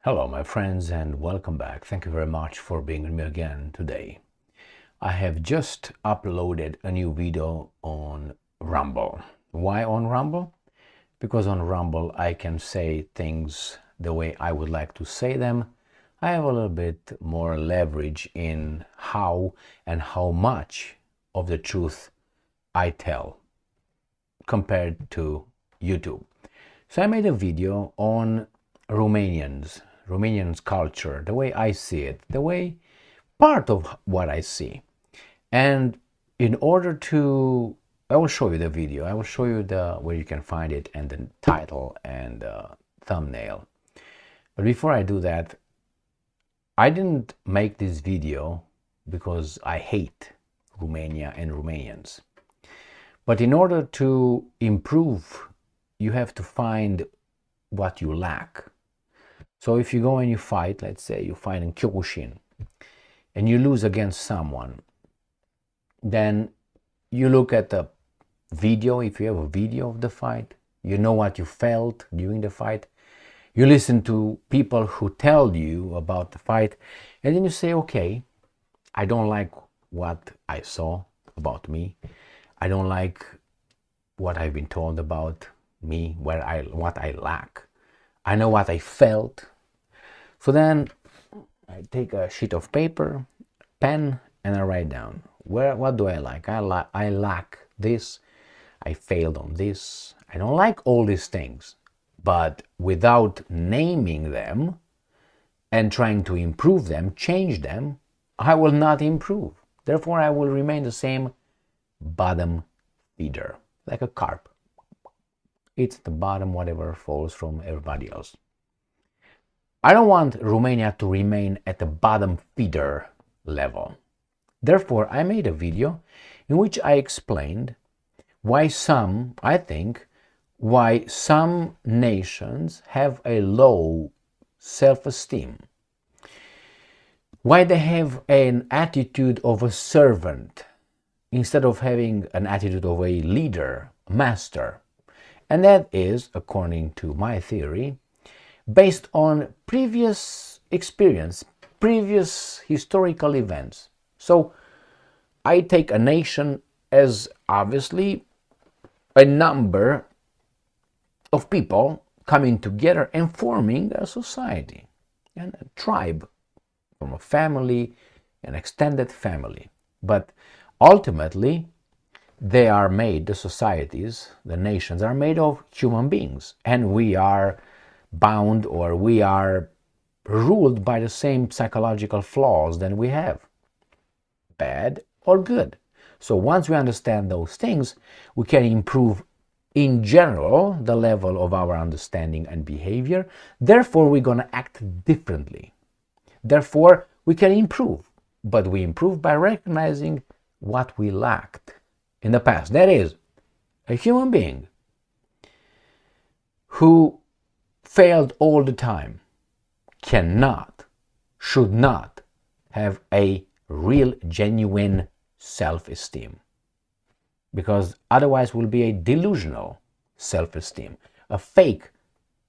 Hello, my friends, and welcome back. Thank you very much for being with me again today. I have just uploaded a new video on Rumble. Why on Rumble? Because on Rumble I can say things the way I would like to say them. I have a little bit more leverage in how and how much of the truth I tell compared to YouTube. So I made a video on Romanians culture, the way I see it, the way part of what I see. And in order to, I will show you the video. I will show you where you can find it and the title and thumbnail. But before I do that, I didn't make this video because I hate Romania and Romanians. But in order to improve, you have to find what you lack. So if you go and you fight, let's say you fight in Kyokushin, and you lose against someone, then you look at the video, if you have a video of the fight, you know what you felt during the fight, you listen to people who tell you about the fight, and then you say, okay, I don't like what I saw about me, I don't like what I've been told about me, what I lack. I know what I felt. So then I take a sheet of paper, pen, and I write down what do I like. I lack this. I failed on this. I don't like all these things. But without naming them and trying to improve them, change them, I will not improve. Therefore, I will remain the same bottom feeder, like a carp. It's the bottom, whatever falls from everybody else. I don't want Romania to remain at the bottom feeder level. Therefore, I made a video in which I explained why some nations have a low self-esteem, why they have an attitude of a servant instead of having an attitude of a leader, master. And that is, according to my theory, based on previous experience, previous historical events. So I take a nation as obviously a number of people coming together and forming a society and a tribe from a family, an extended family. But ultimately, the societies, the nations are made of human beings, and we are bound, or we are ruled by the same psychological flaws that we have, bad or good. So once we understand those things, we can improve in general the level of our understanding and behavior. Therefore, we're going to act differently. Therefore, we can improve, but we improve by recognizing what we lacked in the past. That is, a human being who failed all the time should not have a real, genuine self-esteem, because otherwise will be a delusional self-esteem, a fake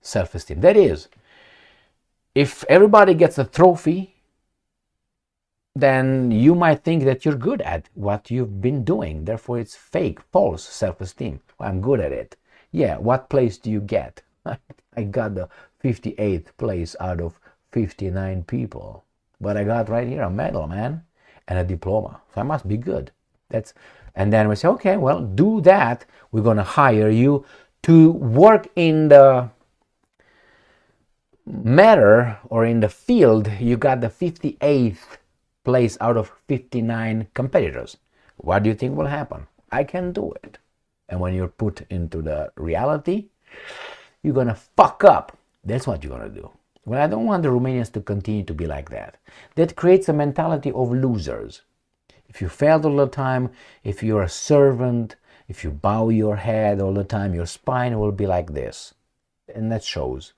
self-esteem. That is, if everybody gets a trophy, then you might think that you're good at what you've been doing. Therefore, it's fake, false self-esteem. Well, I'm good at it. Yeah, what place do you get? I got the 58th place out of 59 people. But I got right here a medal, man, and a diploma. So I must be good. And then we say, okay, well, do that. We're going to hire you to work in the matter or in the field. You got the 58th place out of 59 competitors. What do you think will happen? I can do it. And when you're put into the reality, you're going to fuck up. That's what you're going to do. Well, I don't want the Romanians to continue to be like that. That creates a mentality of losers. If you failed all the time, if you're a servant, if you bow your head all the time, your spine will be like this. And that shows.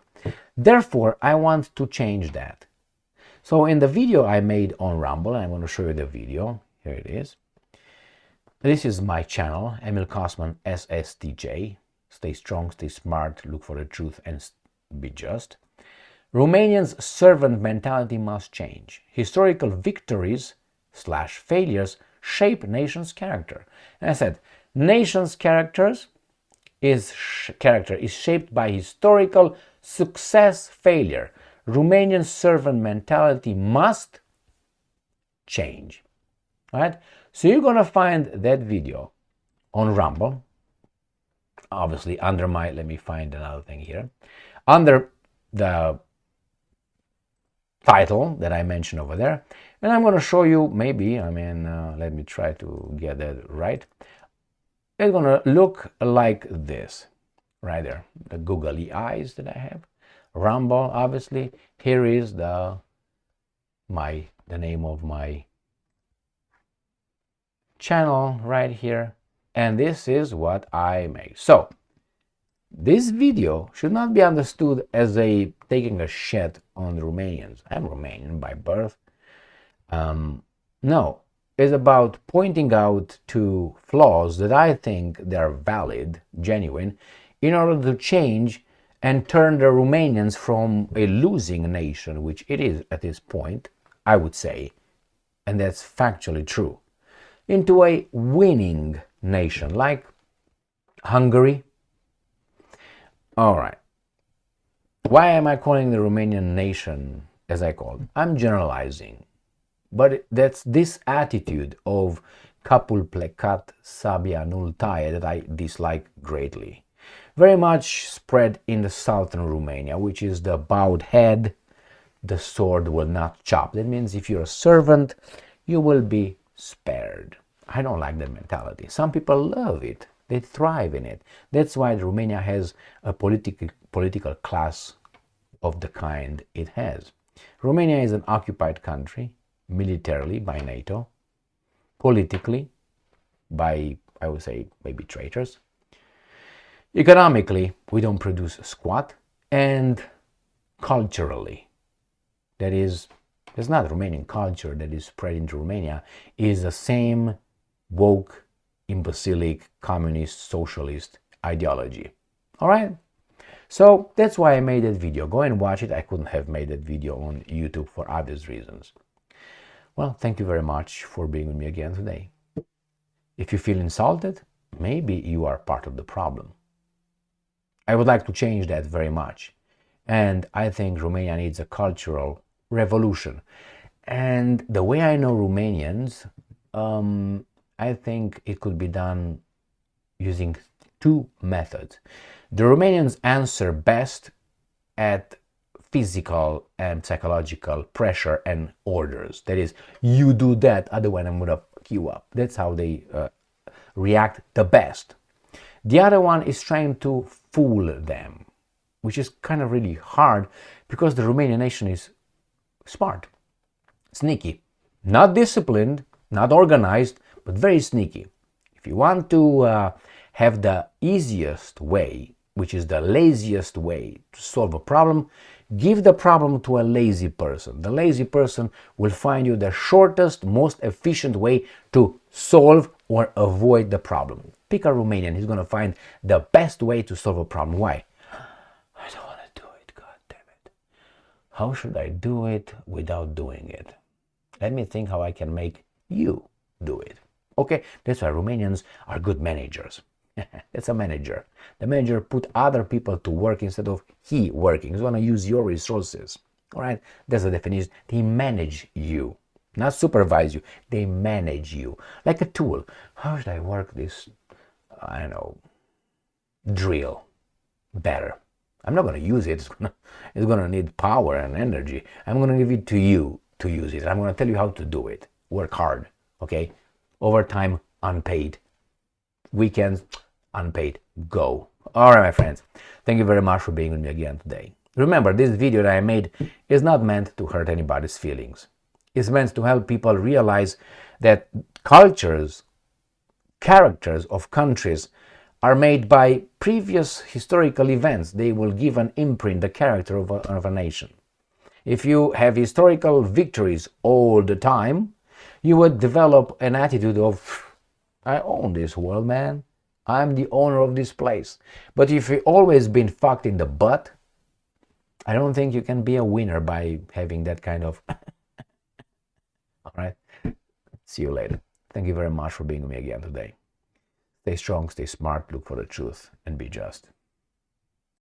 Therefore, I want to change that. So in the video I made on Rumble, I'm going to show you the video. Here it is. This is my channel, Emil Kosman SSTJ. Stay strong, stay smart, look for the truth, and be just. Romanians' servant mentality must change. Historical victories / failures shape nations' character. And I said, nations' character is shaped by historical success, failure. Romanian servant mentality must change. All right? So you're going to find that video on Rumble. Obviously, under my, let me find another thing here. Under the title that I mentioned over there. And I'm going to show you, maybe, let me try to get that right. It's going to look like this, right there. The googly eyes that I have. Rumble, obviously. Here is the name of my channel right here. And this is what I make. So, this video should not be understood as taking a shit on the Romanians. I'm Romanian by birth. No, it's about pointing out to flaws that I think they're valid, genuine, in order to change and turn the Romanians from a losing nation, which it is at this point, I would say, and that's factually true, into a winning nation like Hungary. All right. Why am I calling the Romanian nation as I call it? I'm generalizing. But that's this attitude of capul plecat, sabia nu taie that I dislike greatly. Very much spread in the southern Romania, which is the bowed head, the sword will not chop. That means if you're a servant, you will be spared. I don't like that mentality. Some people love it. They thrive in it. That's why Romania has a political class of the kind it has. Romania is an occupied country, militarily by NATO, politically by, I would say, maybe traitors. Economically, we don't produce squat, and culturally, that is, it's not Romanian culture that is spread into Romania, is the same woke, imbecilic, communist, socialist ideology. All right? So that's why I made that video. Go and watch it. I couldn't have made that video on YouTube for obvious reasons. Well, thank you very much for being with me again today. If you feel insulted, maybe you are part of the problem. I would like to change that very much. And I think Romania needs a cultural revolution. And the way I know Romanians, I think it could be done using two methods. The Romanians answer best at physical and psychological pressure and orders. That is, you do that, otherwise I'm going to fuck you up. That's how they react the best. The other one is trying to fool them, which is kind of really hard because the Romanian nation is smart, sneaky, not disciplined, not organized, but very sneaky. If you want to have the easiest way, which is the laziest way to solve a problem, give the problem to a lazy person. The lazy person will find you the shortest, most efficient way to solve or avoid the problem. Pick a Romanian, he's going to find the best way to solve a problem. Why? I don't want to do it, god damn it. How should I do it without doing it? Let me think how I can make you do it. Okay, that's why Romanians are good managers. That's a manager. The manager put other people to work instead of he working. He's going to use your resources. All right, that's the definition. They manage you, not supervise you. They manage you like a tool. How should I work this, I don't know, drill better? I'm not going to use it. It's going to need power and energy. I'm going to give it to you to use it. I'm going to tell you how to do it. Work hard, okay? Overtime, unpaid. Weekends, unpaid. Go. All right, my friends. Thank you very much for being with me again today. Remember, this video that I made is not meant to hurt anybody's feelings. It's meant to help people realize that cultures, characters of countries are made by previous historical events. They will give an imprint, the character of a nation. If you have historical victories all the time, you would develop an attitude of, I own this world, man. I'm the owner of this place. But if you've always been fucked in the butt, I don't think you can be a winner by having that kind of. All right. See you later. Thank you very much for being with me again today. Stay strong, stay smart, look for the truth, and be just.